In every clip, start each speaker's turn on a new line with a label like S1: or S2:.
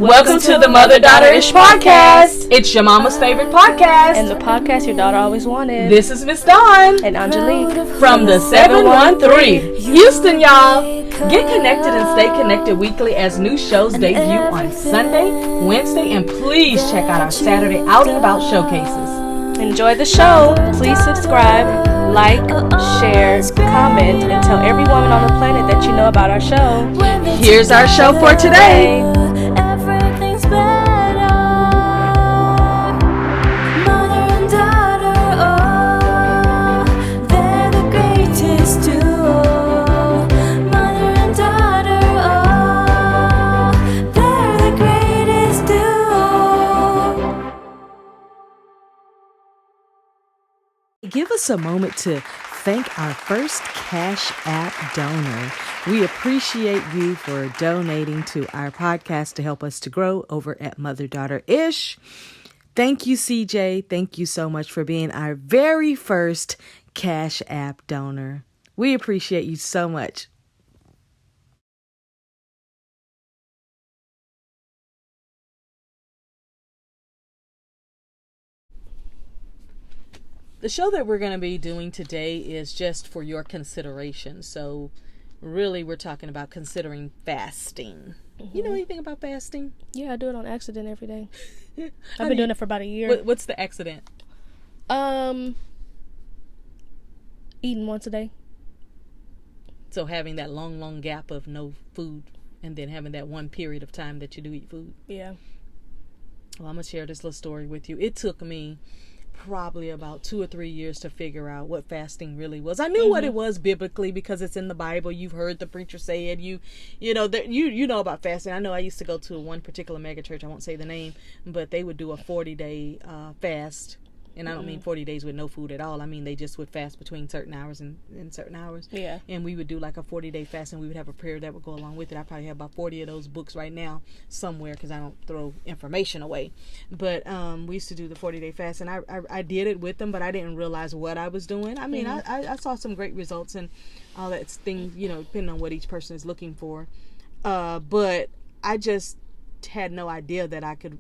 S1: Welcome to the Mother-Daughter-ish podcast. It's your mama's favorite podcast.
S2: And the podcast your daughter always wanted.
S1: This is Miss Dawn.
S2: And Angelique.
S1: From the 713. Houston, y'all. Get connected and stay connected weekly as new shows debut on Sunday, Wednesday, and please check out our Saturday Out and About showcases.
S2: Enjoy the show. Please subscribe, like, share, comment, and tell every woman on the planet that you know about our show.
S1: Here's our show for today. Give us a moment to thank our first Cash App donor. We appreciate you for donating to our podcast to help us to grow over at Mother-Daughter-ish. Thank you, CJ. Thank you so much for being our very first Cash App donor. We appreciate you so much. The show that we're going to be doing today is just for your consideration. So really we're talking about considering fasting. Mm-hmm. You know anything about fasting?
S2: Yeah, I do it on accident every day. I've been doing it for about a year.
S1: What's the accident?
S2: Eating once a day.
S1: So having that long gap of no food and then having that one period of time that you do eat food.
S2: Yeah.
S1: Well, I'm going to share this little story with you. It took me probably about 2 or 3 years to figure out what fasting really was. I knew what it was biblically because it's in the Bible. You've heard the preacher say it. You know that you know about fasting. I know I used to go to one particular mega church. I won't say the name, but they would do a 40-day fast. And I don't mean 40 days with no food at all. I mean, they just would fast between certain hours and certain hours.
S2: Yeah. And
S1: we would do like a 40-day fast, and we would have a prayer that would go along with it. I probably have about 40 of those books right now somewhere because I don't throw information away. But we used to do the 40-day fast, and I did it with them, but I didn't realize what I was doing. I mean, I saw some great results and all that thing, depending on what each person is looking for. But I just had no idea that I could.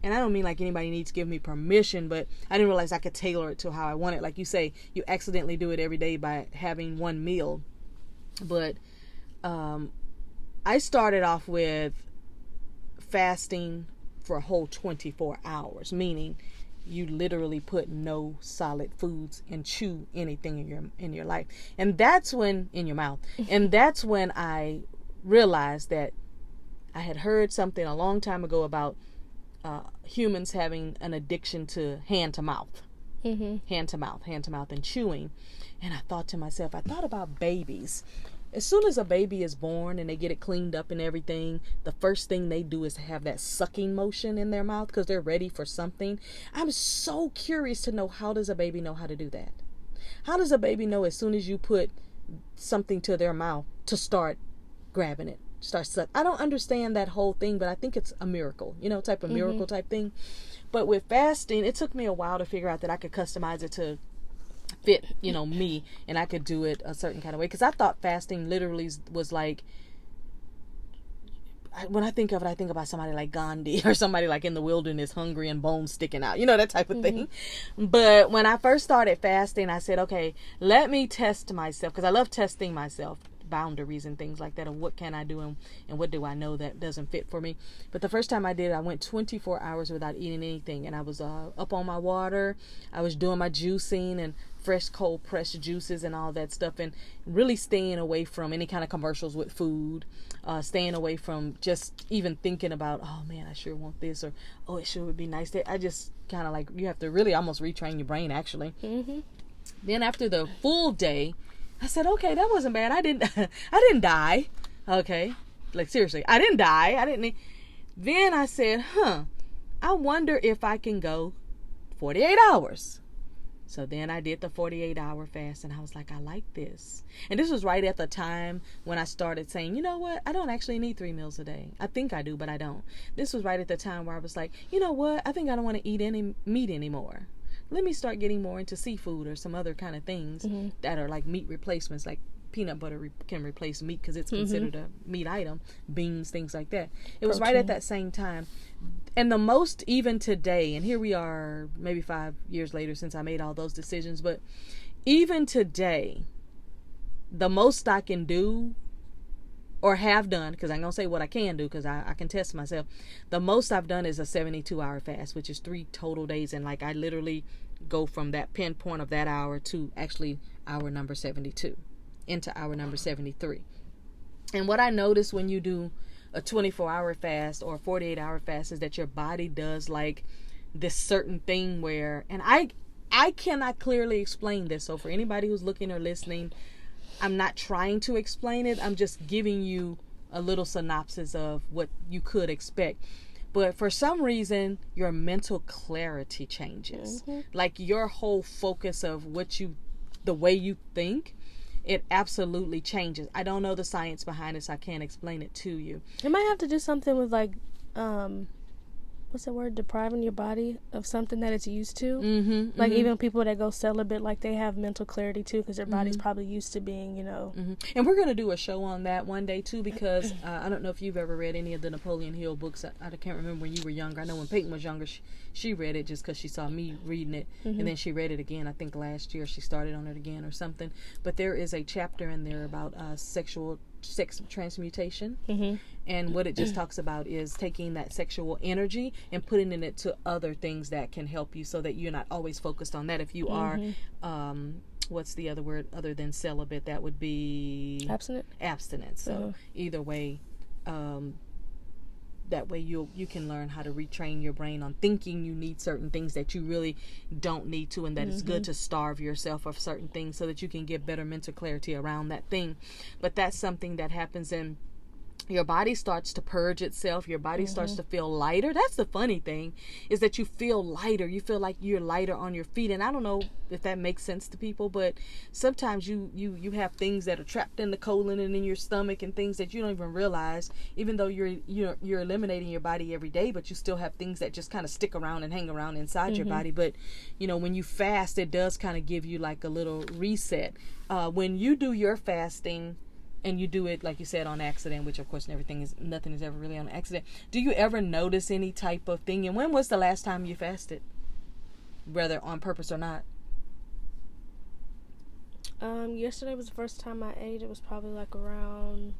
S1: And I don't mean like anybody needs to give me permission, but I didn't realize I could tailor it to how I want it. Like you say, you accidentally do it every day by having one meal. But I started off with fasting for a whole 24 hours, meaning you literally put no solid foods and chew anything in your life. And that's when, in your mouth. And that's when I realized that I had heard something a long time ago about humans having an addiction to hand to mouth, hand to mouth, and chewing. And I thought to myself, I thought about babies. As soon as a baby is born and they get it cleaned up and everything, the first thing they do is have that sucking motion in their mouth because they're ready for something. I'm so curious to know, how does a baby know how to do that? How does a baby know as soon as you put something to their mouth to start grabbing it? I don't understand that whole thing, but I think it's a miracle, type of miracle type thing. But with fasting, it took me a while to figure out that I could customize it to fit, me, and I could do it a certain kind of way. Because I thought fasting literally was like, when I think of it, I think about somebody like Gandhi or somebody like in the wilderness, hungry and bones sticking out, that type of thing. But when I first started fasting, I said, okay, let me test myself, because I love testing myself. Boundaries and things like that, and what can I do and what do I know that doesn't fit for me. But the first time I did it, I went 24 hours without eating anything, and I was up on my water. I was doing my juicing and fresh cold pressed juices and all that stuff, and really staying away from any kind of commercials with food, staying away from just even thinking about, oh man, I sure want this, or oh, it sure would be nice. I just kind of like, you have to really almost retrain your brain actually. Then after the full day, I said, okay, that wasn't bad. I didn't die. Okay. Like, seriously, I didn't die. Then I said, I wonder if I can go 48 hours. So then I did the 48-hour fast, and I was like, I like this. And this was right at the time when I started saying, you know what? I don't actually need 3 meals a day. I think I do, but I don't. This was right at the time where I was like, you know what? I think I don't want to eat any meat anymore. Let me start getting more into seafood or some other kind of things that are like meat replacements, like peanut butter can replace meat because it's considered a meat item, beans, things like that. It was right at that same time. And the most, even today, and here we are maybe 5 years later since I made all those decisions, but even today, the most I can do or have done, because I'm going to say what I can do because I can test myself. The most I've done is a 72-hour fast, which is 3 total days. And like I literally go from that pinpoint of that hour to actually hour number 72 into hour number 73. And what I notice when you do a 24-hour fast or a 48-hour fast is that your body does like this certain thing where, and I cannot clearly explain this. So for anybody who's looking or listening, I'm not trying to explain it. I'm just giving you a little synopsis of what you could expect. But for some reason, your mental clarity changes. Like your whole focus of the way you think, it absolutely changes. I don't know the science behind it, so I can't explain it to you.
S2: It might have to do something with like, what's the word? Depriving your body of something that it's used to. Like even people that go celibate, like they have mental clarity too, because their body's probably used to being, you know.
S1: And we're going to do a show on that one day too, because I don't know if you've ever read any of the Napoleon Hill books. I can't remember when you were younger. I know when Peyton was younger, she read it just because she saw me reading it, and then she read it again. I think last year she started on it again or something. But there is a chapter in there about sex transmutation, and what it just talks about is taking that sexual energy and putting it to other things that can help you, so that you're not always focused on that. If you are what's the other word other than celibate, that would be abstinence. So either way, that way you can learn how to retrain your brain on thinking you need certain things that you really don't need to, and that it's good to starve yourself of certain things so that you can get better mental clarity around that thing. But that's something that happens in your body starts to purge itself. Your body starts to feel lighter. That's the funny thing, is that you feel lighter. You feel like you're lighter on your feet. And I don't know if that makes sense to people, but sometimes you have things that are trapped in the colon and in your stomach and things that you don't even realize, even though you're eliminating your body every day, but you still have things that just kind of stick around and hang around inside your body. But you know, when you fast, it does kind of give you like a little reset. When you do your fasting, and you do it, like you said, on accident, which of course nothing is ever really on accident. Do you ever notice any type of thing? And when was the last time you fasted? Whether on purpose or not?
S2: Yesterday was the first time I ate. It was probably like around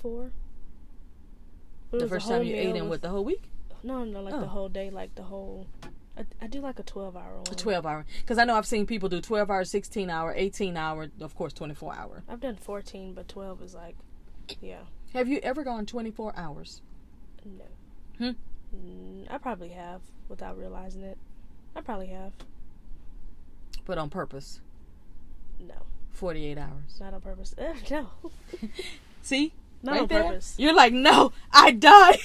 S2: 4.
S1: The first time you ate in what, the whole week?
S2: No, like the whole day, like the whole... I do like a 12-hour one.
S1: A 12-hour. Because I know I've seen people do 12-hour, 16-hour, 18-hour, of course, 24-hour.
S2: I've done 14, but 12 is like, yeah.
S1: Have you ever gone 24 hours?
S2: No. I probably have, without realizing it. I probably have.
S1: But on purpose?
S2: No.
S1: 48 hours?
S2: Not on purpose. No.
S1: See?
S2: Not
S1: right
S2: on
S1: there?
S2: purpose.
S1: You're like, no, I died.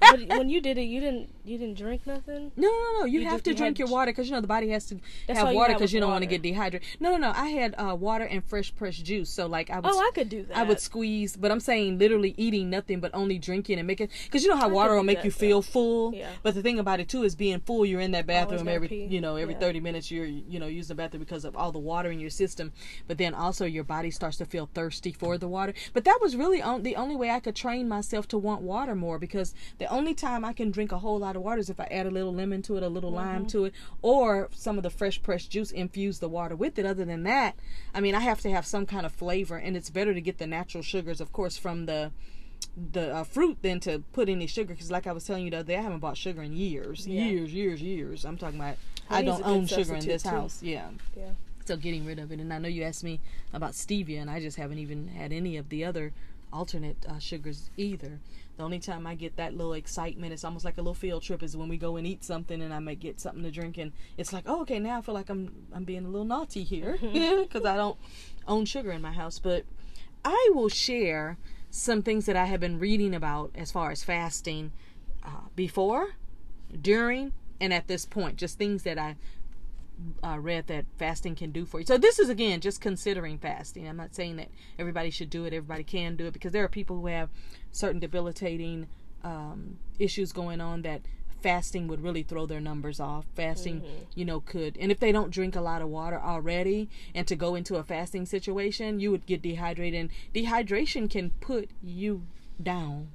S2: But when you did it, you didn't drink nothing?
S1: No. You have to drink your water, because you know the body has to have water because you don't want to get dehydrated. No. I had water and fresh pressed juice. So like I
S2: could do that.
S1: I would squeeze, but I'm saying literally eating nothing but only drinking and making, because you know how water will make you feel full.
S2: Yeah.
S1: But the thing about it too is being full. You're in that bathroom every 30 minutes. You're using the bathroom because of all the water in your system. But then also your body starts to feel thirsty for the water. But that was really the only way I could train myself to want water more, because the only time I can drink a whole lot of water is if I add a little lemon to it, a little lime to it, or some of the fresh pressed juice, infuse the water with it. Other than that, I mean, I have to have some kind of flavor, and it's better to get the natural sugars, of course, from the fruit than to put any sugar, because like I was telling you the other day, I haven't bought sugar in years. I'm talking about I don't own sugar in this house. Yeah. So getting rid of it. And I know you asked me about stevia, and I just haven't even had any of the other alternate sugars either. The only time I get that little excitement, it's almost like a little field trip, is when we go and eat something and I might get something to drink, and it's like, oh, okay, now I feel like I'm being a little naughty here because I don't own sugar in my house. But I will share some things that I have been reading about as far as fasting before, during, and at this point, just things that I read that fasting can do for you. So this is, again, just considering fasting. I'm not saying that everybody should do it, everybody can do it, because there are people who have certain debilitating issues going on that fasting would really throw their numbers off. Fasting, could, and if they don't drink a lot of water already, and to go into a fasting situation, you would get dehydrated, and dehydration can put you down.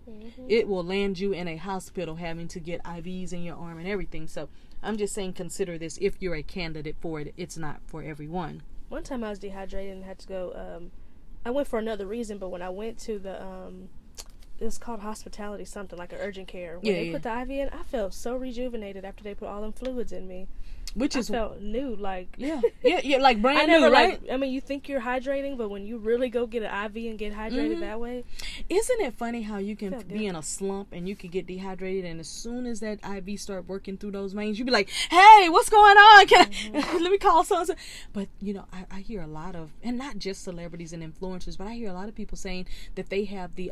S1: It will land you in a hospital having to get IVs in your arm and everything. So I'm just saying, consider this if you're a candidate for it. It's not for everyone.
S2: One time I was dehydrated and had to go, I went for another reason, but when I went to the, it was called hospitality something, like an urgent care. When they put the IV in, I felt so rejuvenated after they put all them fluids in me. I felt new, like... Yeah,
S1: like brand new, right?
S2: I mean, you think you're hydrating, but when you really go get an IV and get hydrated that way...
S1: Isn't it funny how you can be in a slump and you can get dehydrated, and as soon as that IV start working through those veins, you be like, hey, what's going on? Let me call so-and-so. But, I hear a lot of, and not just celebrities and influencers, but I hear a lot of people saying that they have the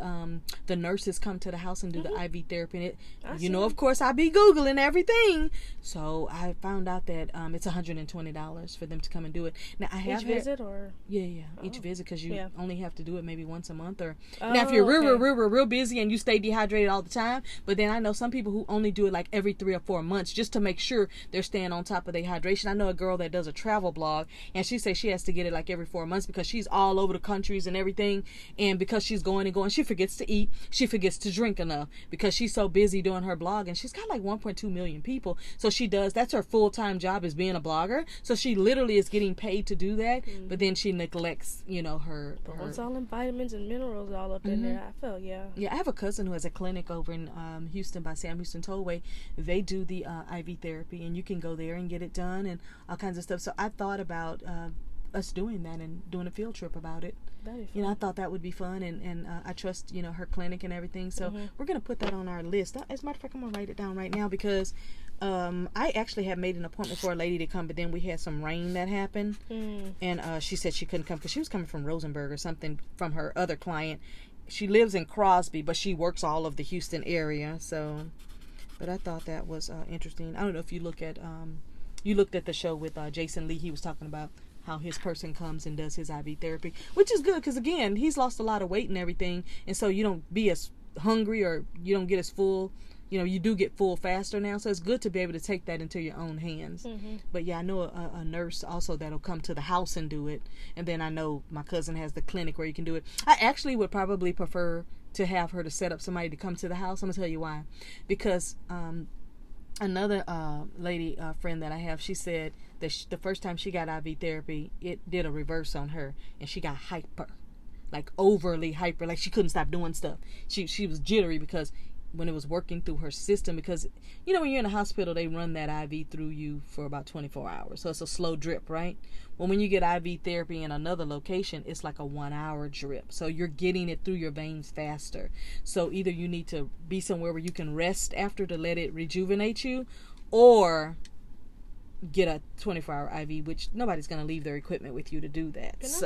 S1: nurses come to the house and do the IV therapy. And of course, I be Googling everything. So I found out that it's $120 for them to come and do it. Now I have
S2: each visit, or
S1: each visit, because you only have to do it maybe once a month. Or now if you're real busy and you stay dehydrated all the time, but then I know some people who only do it like every 3 or 4 months just to make sure they're staying on top of their hydration. I know a girl that does a travel blog, and she says she has to get it like every 4 months because she's all over the countries and everything, and because she's going, she forgets to eat, she forgets to drink enough because she's so busy doing her blog, and she's got like 1.2 million people. So that's her full-time job, is being a blogger. So she literally is getting paid to do that, but then she neglects, her.
S2: It's all in vitamins and minerals all up in there. I feel Yeah,
S1: I have a cousin who has a clinic over in Houston by Sam Houston Tollway. They do the IV therapy, and you can go there and get it done and all kinds of stuff. So I thought about us doing that and doing a field trip about it. I thought that would be fun, and I trust, her clinic and everything. So we're going to put that on our list. As a matter of fact, I'm going to write it down right now because I actually had made an appointment for a lady to come, but then we had some rain that happened, and she said she couldn't come because she was coming from Rosenberg or something from her other client. She lives in Crosby, but she works all of the Houston area. So, but I thought that was interesting. I don't know if you looked at the show with Jason Lee. He was talking about how his person comes and does his IV therapy, which is good because, again, he's lost a lot of weight and everything, and so you don't be as hungry or you don't get as full. You do get full faster now, so it's good to be able to take that into your own hands. But I know a nurse also that'll come to the house and do it, and then I know my cousin has the clinic where you can do it. I actually would probably prefer to have her to set up somebody to come to the house. I'm gonna tell you why, because another lady friend that I have, she said that the first time she got IV therapy, it did a reverse on her, and she got hyper, like overly hyper, like she couldn't stop doing stuff. She was jittery because when it was working through her system, because when you're in a hospital, they run that IV through you for about 24 hours, so it's a slow drip, right? Well, when you get IV therapy in another location, it's like a 1 hour drip, so you're getting it through your veins faster. So either you need to be somewhere where you can rest after to let it rejuvenate you, or get a 24-hour IV, which nobody's going to leave their equipment with you to do that.
S2: It's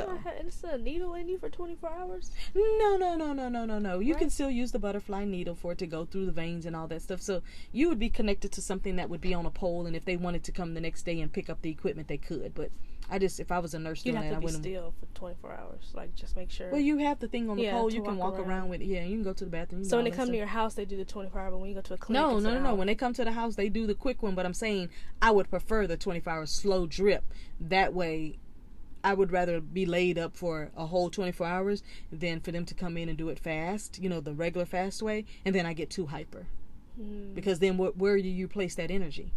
S2: a needle in you for 24 hours?
S1: No. You can still use the butterfly needle for it to go through the veins and all that stuff. So you would be connected to something that would be on a pole, and if they wanted to come the next day and pick up the equipment, they could. But if I was a nurse doing that, I wouldn't.
S2: You'd have to be still for 24 hours, like just make sure.
S1: Well, you have the thing on the pole. You can walk around with it. Yeah, you can go to the bathroom.
S2: So when they come to your house, they do the 24-hour, but when you go to a clinic,
S1: No. When they come to the house, they do the quick one. But I'm saying I would prefer the 24-hour slow drip. That way, I would rather be laid up for a whole 24 hours than for them to come in and do it fast, the regular fast way, and then I get too hyper. Because then where do you place that energy?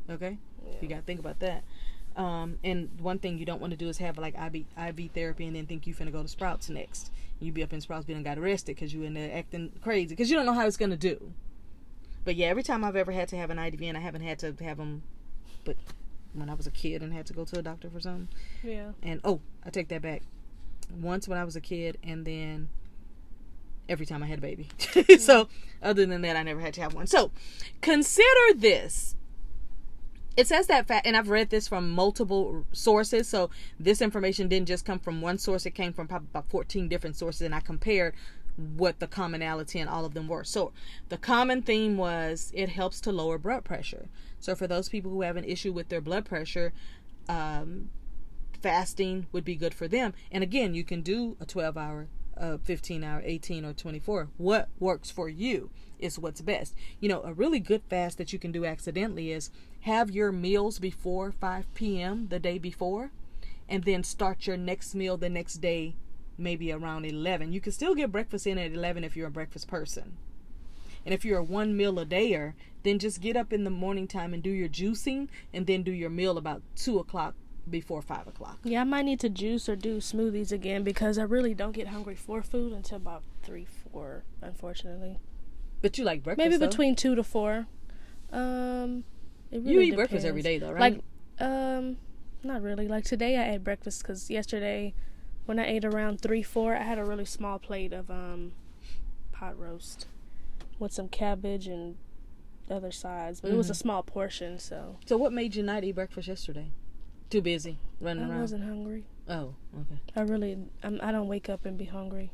S1: Okay? Yeah. You got to think about that. And one thing you don't want to do is have like IV therapy and then think you finna go to Sprouts next. You be up in Sprouts being got arrested because you in there acting crazy because you don't know how it's gonna do. But yeah, every time I've ever had to have an IV, and I haven't had to have them, but when I was a kid and had to go to a doctor for something.
S2: Yeah. And
S1: I take that back. Once when I was a kid, and then every time I had a baby. So other than that, I never had to have one. So consider this. It says that and I've read this from multiple sources, so this information didn't just come from one source. It came from probably about 14 different sources, and I compared what the commonality in all of them were. So the common theme was it helps to lower blood pressure. So for those people who have an issue with their blood pressure, fasting would be good for them. And again, you can do a 12-hour a 15 hour, 18 or 24. What works for you is what's best. You know, a really good fast that you can do accidentally is have your meals before 5 p.m. the day before, and then start your next meal the next day, maybe around 11. You can still get breakfast in at 11 if you're a breakfast person. And if you're a one meal a dayer, then just get up in the morning time and do your juicing, and then do your meal about 2 o'clock before 5 o'clock.
S2: Yeah, I might need to juice or do smoothies again, because I really don't get hungry for food until about 3, 4, unfortunately.
S1: But you like breakfast,
S2: maybe
S1: though?
S2: Between 2 to 4. It really
S1: you eat
S2: depends.
S1: Breakfast every day, though, right?
S2: Like, not really. Like today I ate breakfast because yesterday when I ate around 3, 4, I had a really small plate of pot roast with some cabbage and other sides, but it was a small portion. So
S1: what made you not eat breakfast yesterday? Too busy running around?
S2: I wasn't hungry.
S1: Oh, okay.
S2: I don't wake up and be hungry.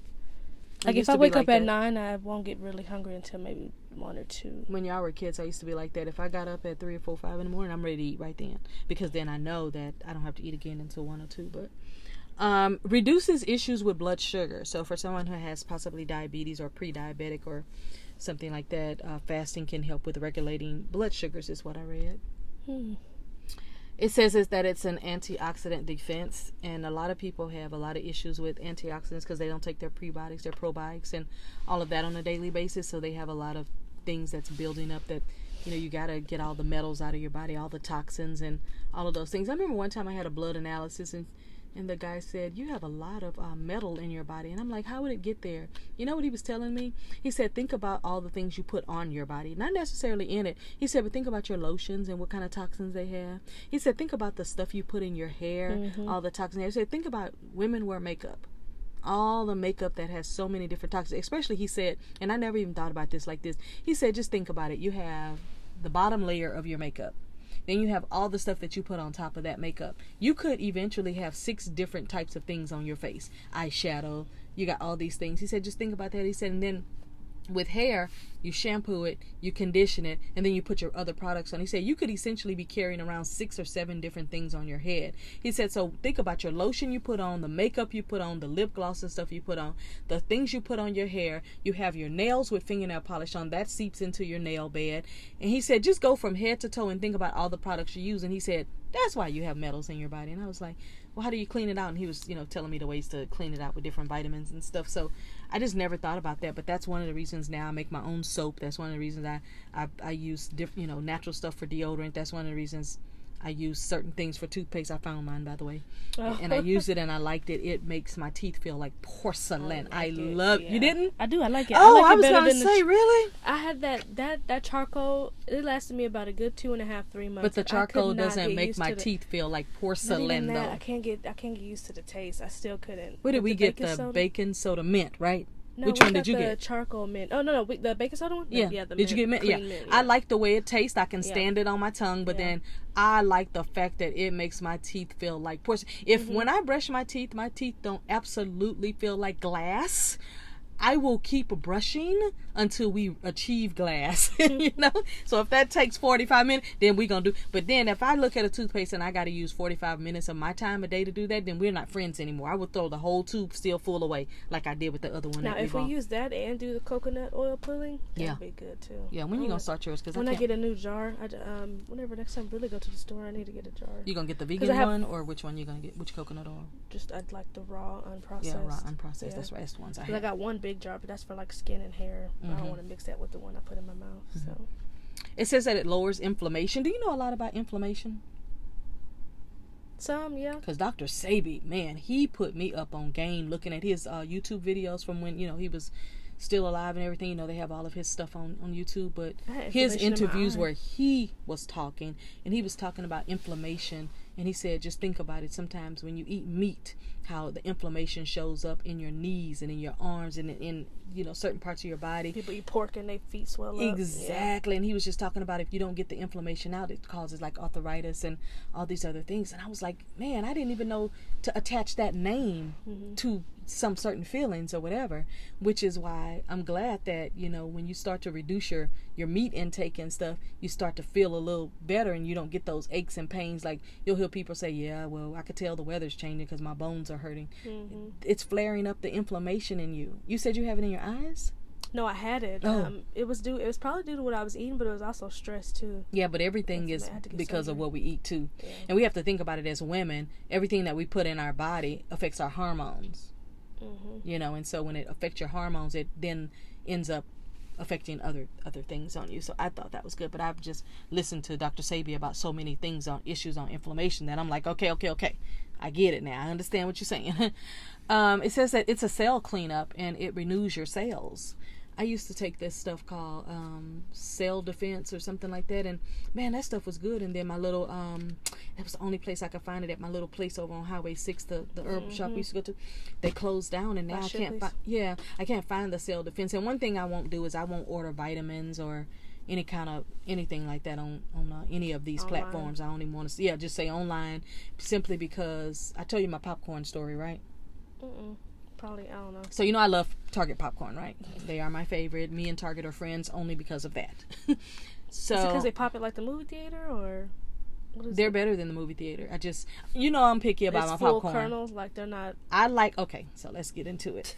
S2: Like if I wake up at 9, I won't get really hungry until maybe 1 or 2.
S1: When y'all were kids, I used to be like that. If I got up at 3 or 4, 5 in the morning, I'm ready to eat right then, because then I know that I don't have to eat again until 1 or 2. But reduces issues with blood sugar. So for someone who has possibly diabetes or pre-diabetic or something like that, fasting can help with regulating blood sugars, is what I read. It says is that it's an antioxidant defense, and a lot of people have a lot of issues with antioxidants because they don't take their prebiotics, their probiotics, and all of that on a daily basis. So they have a lot of things that's building up that, you know, you got to get all the metals out of your body, all the toxins and all of those things. I remember one time I had a blood analysis, and the guy said, you have a lot of metal in your body. And I'm like, how would it get there? You know what he was telling me? He said, think about all the things you put on your body. Not necessarily in it. He said, but think about your lotions and what kind of toxins they have. He said, think about the stuff you put in your hair, all the toxins. He said, think about women wear makeup. All the makeup that has so many different toxins. Especially, he said, and I never even thought about this like this. He said, just think about it. You have the bottom layer of your makeup. Then you have all the stuff that you put on top of that makeup. You could eventually have 6 different types of things on your face. Eyeshadow, you got all these things. He said, just think about that. He said, and then with hair, you shampoo it, you condition it, and then you put your other products on. He said, you could essentially be carrying around 6 or 7 different things on your head. He said, so think about your lotion you put on, the makeup you put on, the lip gloss and stuff you put on, the things you put on your hair. You have your nails with fingernail polish on. That seeps into your nail bed. And he said, just go from head to toe and think about all the products you use. And he said, that's why you have metals in your body. And I was like, well, how do you clean it out? And he was, telling me the ways to clean it out with different vitamins and stuff. So I just never thought about that. But that's one of the reasons now I make my own soap. That's one of the reasons I use different, natural stuff for deodorant. That's one of the reasons I use certain things for toothpaste. I found mine, by the way. Oh. And I used it and I liked it. It makes my teeth feel like porcelain. I love it. You didn't?
S2: I do. I like it.
S1: I was going to say, really?
S2: I had that charcoal. It lasted me about a good 2.5, 3 months.
S1: But the charcoal doesn't make my teeth feel like porcelain, though.
S2: I can't get used to the taste. I still couldn't.
S1: Where did we get the baking soda mint, right?
S2: No,
S1: which one did you get?
S2: The charcoal mint. Oh, no, the baking soda one?
S1: Yeah.
S2: The
S1: did you get mint? Yeah.
S2: Mint,
S1: I like the way it tastes. I can stand it on my tongue, but then I like the fact that it makes my teeth feel like porcelain. If when I brush my teeth don't absolutely feel like glass, I will keep brushing until we achieve glass, So if that takes 45 minutes, then we're going to do. But then if I look at a toothpaste and I got to use 45 minutes of my time a day to do that, then we're not friends anymore. I would throw the whole tube still full away like I did with the other one.
S2: Now, if we use that and do the coconut oil pulling, that'd be good too.
S1: Yeah, when you going to start yours?
S2: When I get a new jar, whenever next time I really go to the store, I need to get a jar.
S1: You going to get the vegan one, or which one you going to get? Which coconut oil?
S2: I'd like the raw, unprocessed.
S1: Yeah, raw, unprocessed. Yeah. That's the best ones I have.
S2: I got one big jar, but that's for like skin and hair. I don't want to mix that with the one I put in my mouth. So
S1: it says that it lowers inflammation. Do you know a lot about inflammation?
S2: Some, yeah.
S1: Because Dr. Sebi, man, he put me up on game looking at his YouTube videos from when he was still alive and everything. They have all of his stuff on YouTube, but his interviews where he was talking, and he was talking about inflammation, and he said, just think about it. Sometimes when you eat meat, how the inflammation shows up in your knees and in your arms and in certain parts of your body.
S2: People eat pork and their feet swell up.
S1: Exactly. And he was just talking about if you don't get the inflammation out, it causes like arthritis and all these other things. And I was like, man, I didn't even know to attach that name to some certain feelings or whatever, which is why I'm glad that, when you start to reduce your meat intake and stuff, you start to feel a little better and you don't get those aches and pains. Like, you'll hear people say, yeah, well, I could tell the weather's changing because my bones are hurting. Mm-hmm. It's flaring up the inflammation in you. You said you have it in your eyes?
S2: No, I had it. It was probably due to what I was eating, but it was also stress too.
S1: Yeah, but everything is because of what we eat too. Yeah. And we have to think about it as women. Everything that we put in our body affects our hormones. Mm-hmm. And so when it affects your hormones, it then ends up affecting other things on you. So I thought that was good. But I've just listened to Dr. Sabia about so many things on issues on inflammation that I'm like, okay. I get it now. I understand what you're saying. It says that it's a cell cleanup and it renews your cells. I used to take this stuff called Cell Defense or something like that, and man, that stuff was good. And then my little that was the only place I could find it at, my little place over on Highway 6, the herb shop we used to go to. They closed down, and now I can't find the Cell Defense. And one thing I won't do is I won't order vitamins or anything like that on any of these online platforms. I don't even want to just say online, simply because I tell you my popcorn story, right?
S2: Probably, I don't know.
S1: So I love Target popcorn, right? They are my favorite. Me and Target are friends only because of that. So
S2: is it because they pop it like the movie theater, or
S1: they're better than the movie theater? I just I'm picky about my popcorn.
S2: Full kernels, like they're not.
S1: Okay, so let's get into it.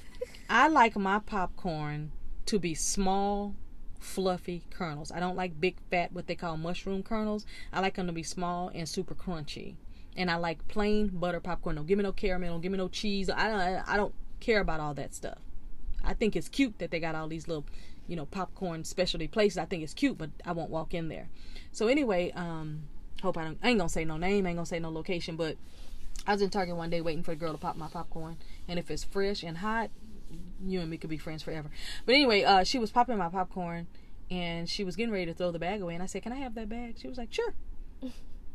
S1: I like my popcorn to be small, fluffy kernels. I don't like big fat, what they call mushroom kernels. I like them to be small and super crunchy. And I like plain butter popcorn. Don't give me no caramel. Don't give me no cheese. I don't care about all that stuff. I think it's cute that they got all these little, popcorn specialty places. I think it's cute, but I won't walk in there. So anyway, I ain't gonna say no name, ain't gonna say no location, but I was in Target one day waiting for a girl to pop my popcorn, and if it's fresh and hot, you and me could be friends forever. But anyway, she was popping my popcorn, and she was getting ready to throw the bag away, and I said, "Can I have that bag?" She was like, "Sure."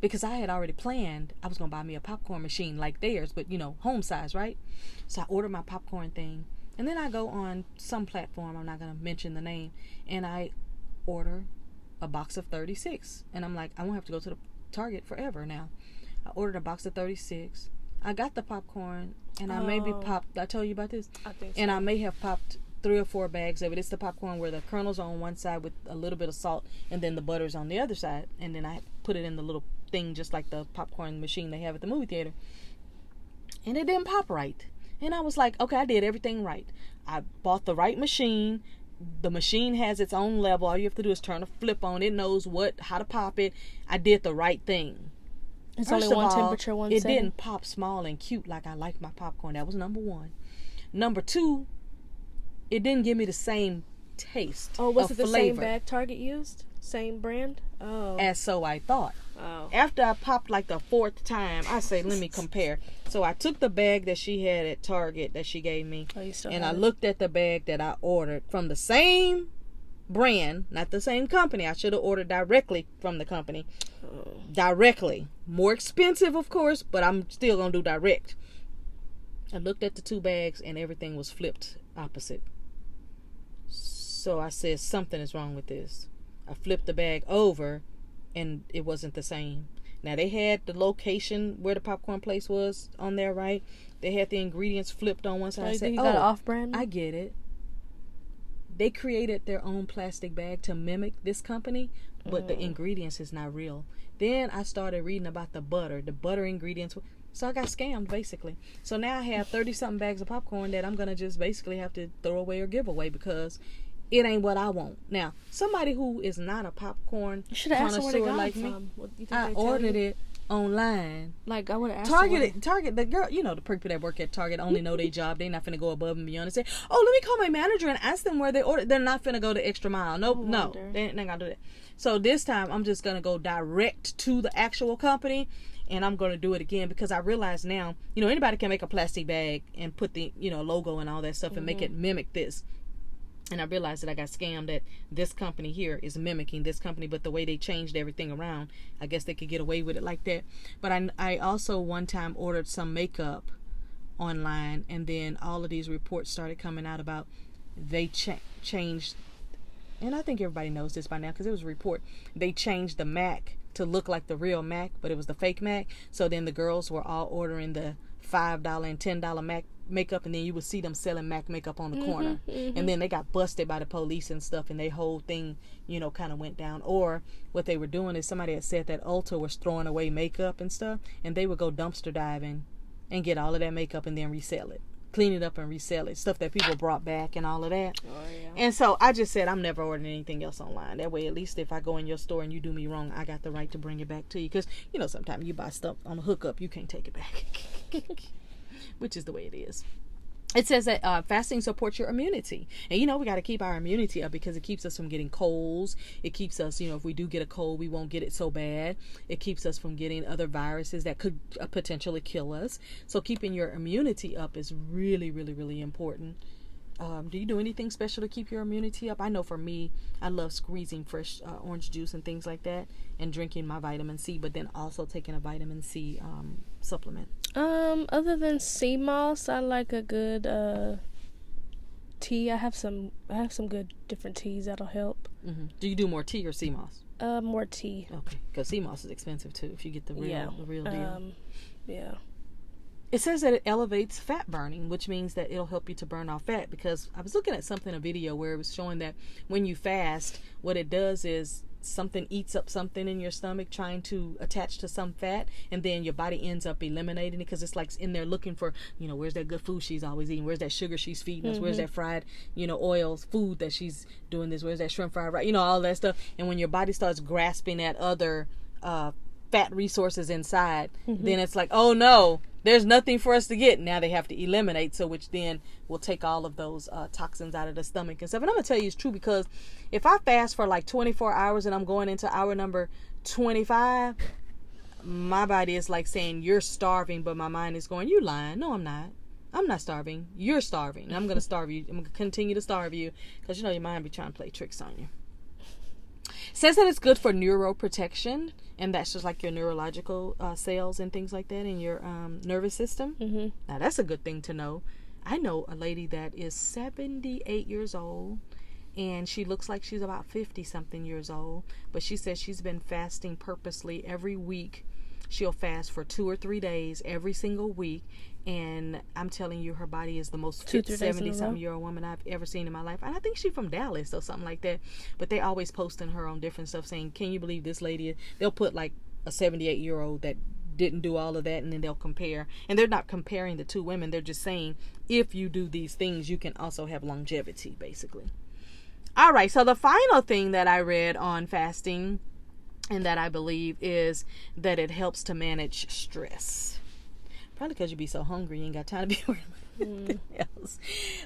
S1: Because I had already planned I was going to buy me a popcorn machine like theirs, but, home size, right? So I ordered my popcorn thing. And then I go on some platform, I'm not going to mention the name, and I order a box of 36. And I'm like, I won't have to go to the Target forever now. I ordered a box of 36. I got the popcorn, and I maybe popped, did I tell you about this?
S2: I think so.
S1: And I may have popped 3 or 4 bags of it. It's the popcorn where the kernels are on one side with a little bit of salt, and then the butter's on the other side. And then I put it in the little thing just like the popcorn machine they have at the movie theater, and it didn't pop right. And I was like, okay, I did everything right. I bought the right machine. The machine has its own level. All you have to do is turn a flip on. It knows how to pop it. I did the right thing.
S2: It's only one temperature, one
S1: it
S2: setting.
S1: Didn't pop small and cute like I like my popcorn. That was number 1. Number 2, it didn't give me the same taste.
S2: Oh, was it the
S1: flavor.
S2: same bag Target used? Same brand? Oh.
S1: As so I thought.
S2: Oh.
S1: After I popped like the 4th time, I say, let me compare. So I took the bag that she had at Target that she gave me, and I looked at the bag that I ordered from the same brand, not the same company. I should have ordered directly from the company. Directly. More expensive, of course, but I'm still going to do direct. I looked at the 2 bags, and everything was flipped opposite. So I said, something is wrong with this. I flipped the bag over, and it wasn't the same. Now, they had the location where the popcorn place was on there, right? They had the ingredients flipped on one side. I said,
S2: you got off-brand?
S1: I get it. They created their own plastic bag to mimic this company, but the ingredients is not real. Then I started reading about the butter ingredients. So I got scammed, basically. So now I have 30-something bags of popcorn that I'm going to just basically have to throw away or give away because it ain't what I want. Now, somebody who is not a popcorn connoisseur like me, I ordered it online.
S2: Like, I would have asked
S1: Target, the girl, the people that work at Target only know their job. They're not finna go above and beyond and say, oh, let me call my manager and ask them where they ordered. They're not finna go the extra mile. No, they ain't gonna do that. So this time, I'm just gonna go direct to the actual company, and I'm gonna do it again because I realize now, anybody can make a plastic bag and put the, logo and all that stuff and make it mimic this. And I realized that I got scammed, that this company here is mimicking this company, but the way they changed everything around, I guess they could get away with it like that. But I also one time ordered some makeup online, and then all of these reports started coming out about they changed, and I think everybody knows this by now because it was a report. They changed the MAC to look like the real MAC, but it was the fake MAC. So then the girls were all ordering the $5 and $10 MAC makeup, and then you would see them selling MAC makeup on the corner. And then they got busted by the police and stuff, and their whole thing, kind of went down. Or what they were doing is somebody had said that Ulta was throwing away makeup and stuff, and they would go dumpster diving and get all of that makeup and then resell it. Clean it up and resell it. Stuff that people brought back and all of that.
S2: Oh, yeah.
S1: And so I just said I'm never ordering anything else online. That way, at least if I go in your store and you do me wrong, I got the right to bring it back to you. Because, sometimes you buy stuff on a hookup, you can't take it back. Which is the way it is. It says that fasting supports your immunity. And, we got to keep our immunity up because it keeps us from getting colds. It keeps us, if we do get a cold, we won't get it so bad. It keeps us from getting other viruses that could potentially kill us. So keeping your immunity up is really, really, really important. Do you do anything special to keep your immunity up? I know for me, I love squeezing fresh orange juice and things like that and drinking my vitamin C, but then also taking a vitamin C supplement.
S2: Other than sea moss, I like a good tea. I have some good different teas that'll help.
S1: Mm-hmm. Do you do more tea or sea moss?
S2: More tea.
S1: Okay, because sea moss is expensive too if you get the real deal.
S2: Yeah.
S1: It says that it elevates fat burning, which means that it'll help you to burn off fat, because I was looking at a video where it was showing that when you fast, what it does is something eats up something in your stomach trying to attach to some fat, and then your body ends up eliminating it because it's like in there looking for, where's that good food she's always eating? Where's that sugar she's feeding us? Where's that fried, oils, food that she's doing this? Where's that shrimp fried rice? All that stuff. And when your body starts grasping at other fat resources inside, then it's like, oh no, there's nothing for us to get. Now they have to eliminate, so which then will take all of those toxins out of the stomach and stuff. And I'm gonna tell you it's true, because if I fast for like 24 hours and I'm going into hour number 25, my body is like saying you're starving, but my mind is going, you lying. No, I'm not starving. You're starving. And I'm gonna starve you. I'm gonna continue to starve you, because your mind be trying to play tricks on you. Says that it's good for neuro protection, and that's just like your neurological cells and things like that in your nervous system. Now that's a good thing to know. I know a lady that is 78 years old, and she looks like she's about 50 something years old, but she says she's been fasting purposely every week. She'll fast for 2 or 3 days every single week, and I'm telling you, her body is the most fit 70-something-year-old woman I've ever seen in my life. And I think she's from Dallas or something like that. But they always posting her on different stuff saying, can you believe this lady? They'll put like a 78-year-old that didn't do all of that, and then they'll compare. And they're not comparing the two women. They're just saying, if you do these things, you can also have longevity, basically. All right, so the final thing that I read on fasting, and that I believe, is that it helps to manage stress. Probably because you be so hungry, you ain't got time to be worrying about anything else.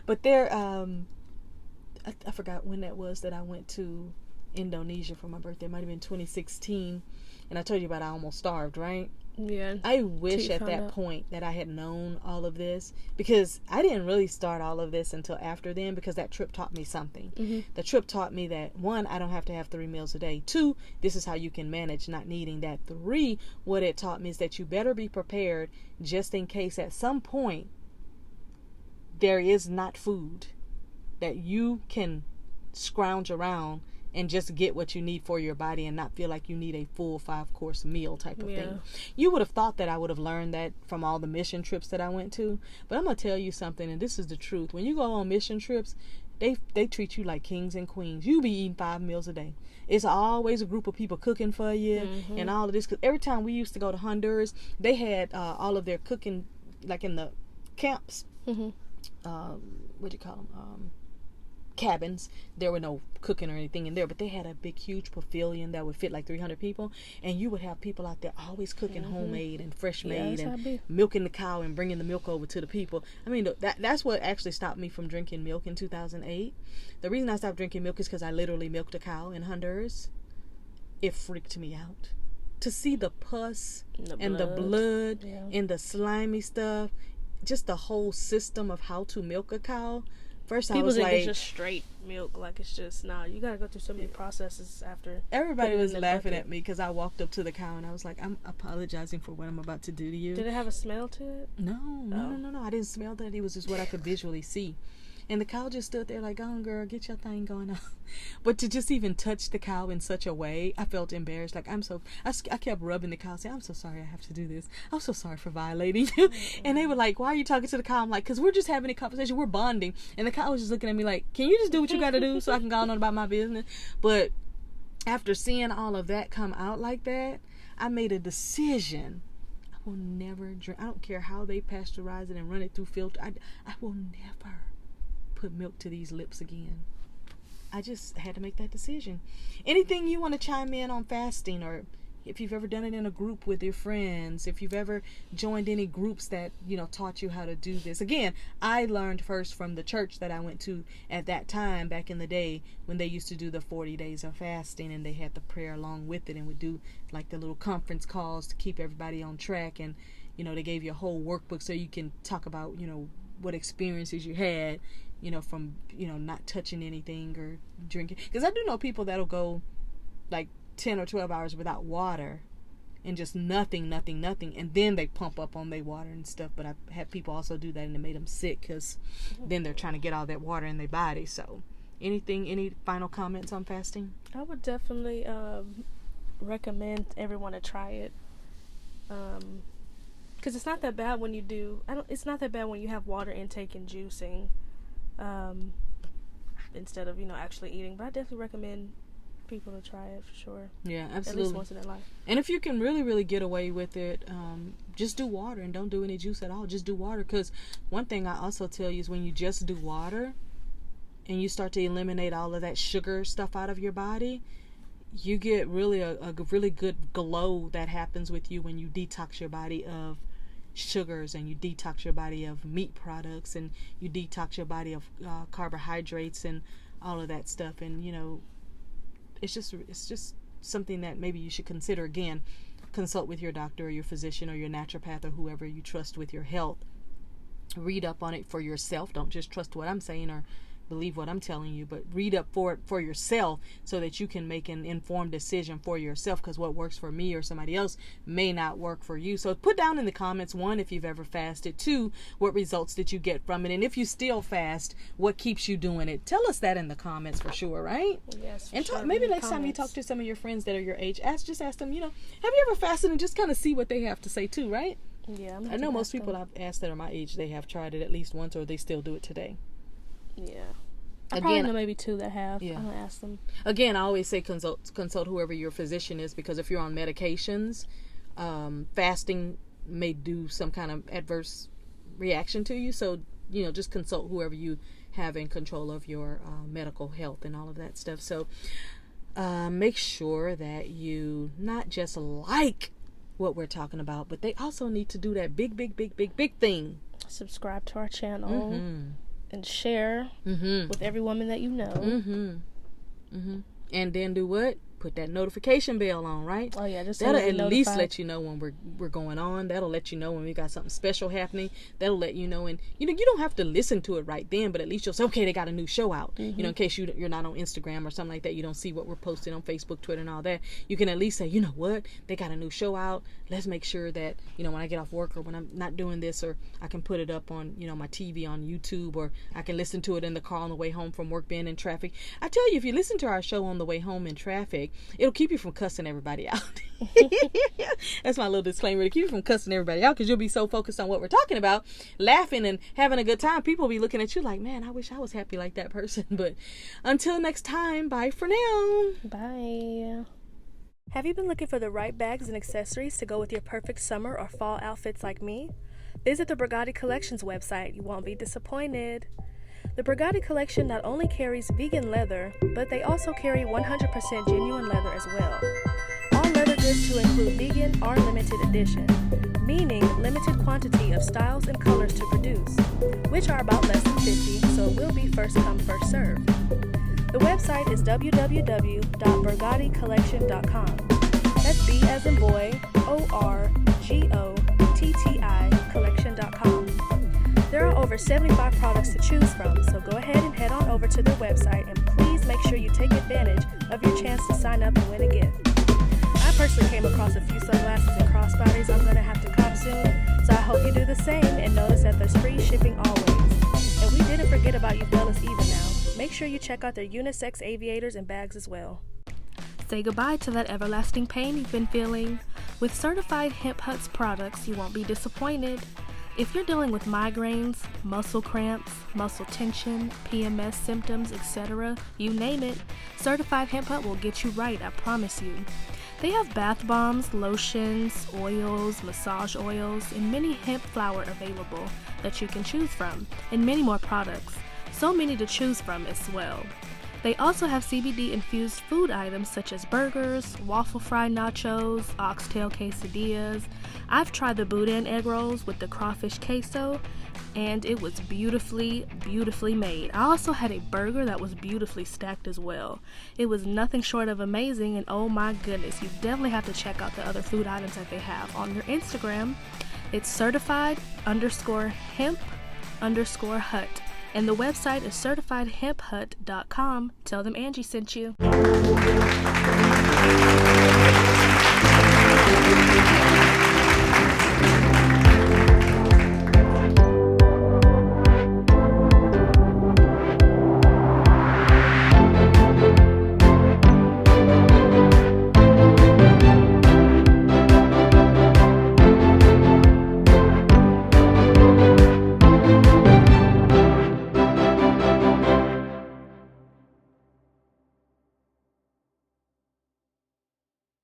S1: But there, I forgot when that was that I went to Indonesia for my birthday. It might have been 2016. And I told you about I almost starved, right?
S2: Yeah.
S1: I wish at that point that I had known all of this, because I didn't really start all of this until after then, because that trip taught me something. The trip taught me that, 1, I don't have to have 3 meals a day. 2, this is how you can manage not needing that. 3, what it taught me is that you better be prepared just in case at some point there is not food, that you can scrounge around and just get what you need for your body and not feel like you need a full 5-course meal type of thing. You would have thought that I would have learned that from all the mission trips that I went to. But I'm going to tell you something, and this is the truth. When you go on mission trips, they treat you like kings and queens. You be eating 5 meals a day. It's always a group of people cooking for you and all of this. Because every time we used to go to Honduras, they had all of their cooking, like in the camps. What do you call them? Cabins. There were no cooking or anything in there, but they had a big huge pavilion that would fit like 300 people, and you would have people out there always cooking homemade and fresh made and milking the cow and bringing the milk over to the people. I mean, that's what actually stopped me from drinking milk in 2008. The reason I stopped drinking milk is because I literally milked a cow in Honduras. It freaked me out to see the pus and the blood and the slimy stuff, just the whole system of how to milk a cow. First,
S2: people
S1: I was
S2: think
S1: like,
S2: it's just straight milk. Like, it's just, you gotta go through so many processes after.
S1: Everybody was laughing at me because I walked up to the cow and I was like, I'm apologizing for what I'm about to do to you.
S2: Did it have a smell to it?
S1: No. I didn't smell that. It was just what I could visually see. And the cow just stood there like, go on, girl, get your thing going on. But to just even touch the cow in such a way, I felt embarrassed. Like, I kept rubbing the cow, saying, I'm so sorry I have to do this. I'm so sorry for violating you. And they were like, why are you talking to the cow? I'm like, because we're just having a conversation. We're bonding. And the cow was just looking at me like, can you just do what you got to do so I can go on about my business? But after seeing all of that come out like that, I made a decision. I will never drink. I don't care how they pasteurize it and run it through filter. I will never put milk to these lips again. I just had to make that decision. Anything you want to chime in on fasting, or if you've ever done it in a group with your friends, if you've ever joined any groups that, taught you how to do this. Again, I learned first from the church that I went to at that time back in the day when they used to do the 40 days of fasting, and they had the prayer along with it, and would do like the little conference calls to keep everybody on track. And, they gave you a whole workbook so you can talk about, what experiences you had, from, not touching anything or drinking. Because I do know people that'll go like 10 or 12 hours without water and just nothing, and then they pump up on their water and stuff. But I've had people also do that, and it made them sick because then they're trying to get all that water in their body. So any final comments on fasting?
S2: I would definitely recommend everyone to try it, because it's not that bad when you do. It's not that bad when you have water intake and juicing instead of actually eating. But I definitely recommend people to try it for sure.
S1: Yeah, absolutely.
S2: At least once in their life.
S1: And if you can really, really get away with it, just do water and don't do any juice at all. Just do water. Because one thing I also tell you is when you just do water and you start to eliminate all of that sugar stuff out of your body, you get really a really good glow that happens with you when you detox your body of sugars, and you detox your body of meat products, and you detox your body of carbohydrates and all of that stuff. And it's just something that maybe you should consider. Again, consult with your doctor or your physician or your naturopath or whoever you trust with your health. Read up on it for yourself. Don't just trust what I'm saying or believe what I'm telling you, but read up for it for yourself so that you can make an informed decision for yourself, because what works for me or somebody else may not work for you. So put down in the comments, 1, if you've ever fasted, 2, what results did you get from it, and if you still fast, what keeps you doing it. Tell us that in the comments for sure, right?
S2: Yes,
S1: and maybe next time you talk to some of your friends that are your age, ask them, have you ever fasted, and just kind of see what they have to say too, right?
S2: Yeah,
S1: I know most people I've asked that are my age, they have tried it at least once, or they still do it today.
S2: Yeah. I probably know maybe 2 that have.
S1: Yeah.
S2: I'm going to ask them.
S1: Again, I always say consult whoever your physician is, because if you're on medications, fasting may do some kind of adverse reaction to you. So, just consult whoever you have in control of your medical health and all of that stuff. So, make sure that you not just like what we're talking about, but they also need to do that big thing.
S2: Subscribe to our channel. Mm-hmm. And share with every woman that you know.
S1: And then do what? Put that notification bell on, right?
S2: Oh yeah, just
S1: that'll at least let you know when we're going on. That'll let you know when we got something special happening. That'll let you know, and you don't have to listen to it right then, but at least you'll say, okay, they got a new show out. In case you're not on Instagram or something like that, you don't see what we're posting on Facebook, Twitter, and all that. You can at least say, you know what, they got a new show out. Let's make sure that when I get off work or when I'm not doing this, or I can put it up on my TV on YouTube, or I can listen to it in the car on the way home from work, being in traffic. I tell you, if you listen to our show on the way home in traffic, it'll keep you from cussing everybody out. That's my little disclaimer, to keep you from cussing everybody out, because you'll be so focused on what we're talking about, laughing and having a good time. People will be looking at you like, man, I wish I was happy like that person. But until next time, bye for now.
S2: Bye. Have you been looking for the right bags and accessories to go with your perfect summer or fall outfits like me? Visit the Cbd Collection's website. You won't be disappointed. The Cbd Collection not only carries vegan leather, but they also carry 100% genuine leather as well. All leather goods to include vegan are limited edition, meaning limited quantity of styles and colors to produce, which are about less than 50, so it will be first come, first serve. The website is www.burgotticollection.com. That's B as in boy, ORGOTTI collection.com. There are over 75 products to choose from, so go ahead and head on over to their website, and please make sure you take advantage of your chance to sign up and win a gift. I personally came across a few sunglasses and crossbodies I'm going to have to cop soon, so I hope you do the same and notice that there's free shipping always. And we did didn't forget about you fellas either now. Make sure you check out their unisex aviators and bags as well. Say goodbye to that everlasting pain you've been feeling. With certified Hemp Hut's products, you won't be disappointed. If you're dealing with migraines, muscle cramps, muscle tension, PMS symptoms, etc., you name it, Certified Hemp Hut will get you right, I promise you. They have bath bombs, lotions, oils, massage oils, and many hemp flour available that you can choose from, and many more products. So many to choose from as well. They also have CBD infused food items such as burgers, waffle fry nachos, oxtail quesadillas. I've tried the boudin egg rolls with the crawfish queso, and it was beautifully made. I also had a burger that was beautifully stacked as well. It was nothing short of amazing, and oh my goodness, you definitely have to check out the other food items that they have on their Instagram. It's certified_hemp_hut. And the website is certifiedhemphut.com. Tell them Angie sent you.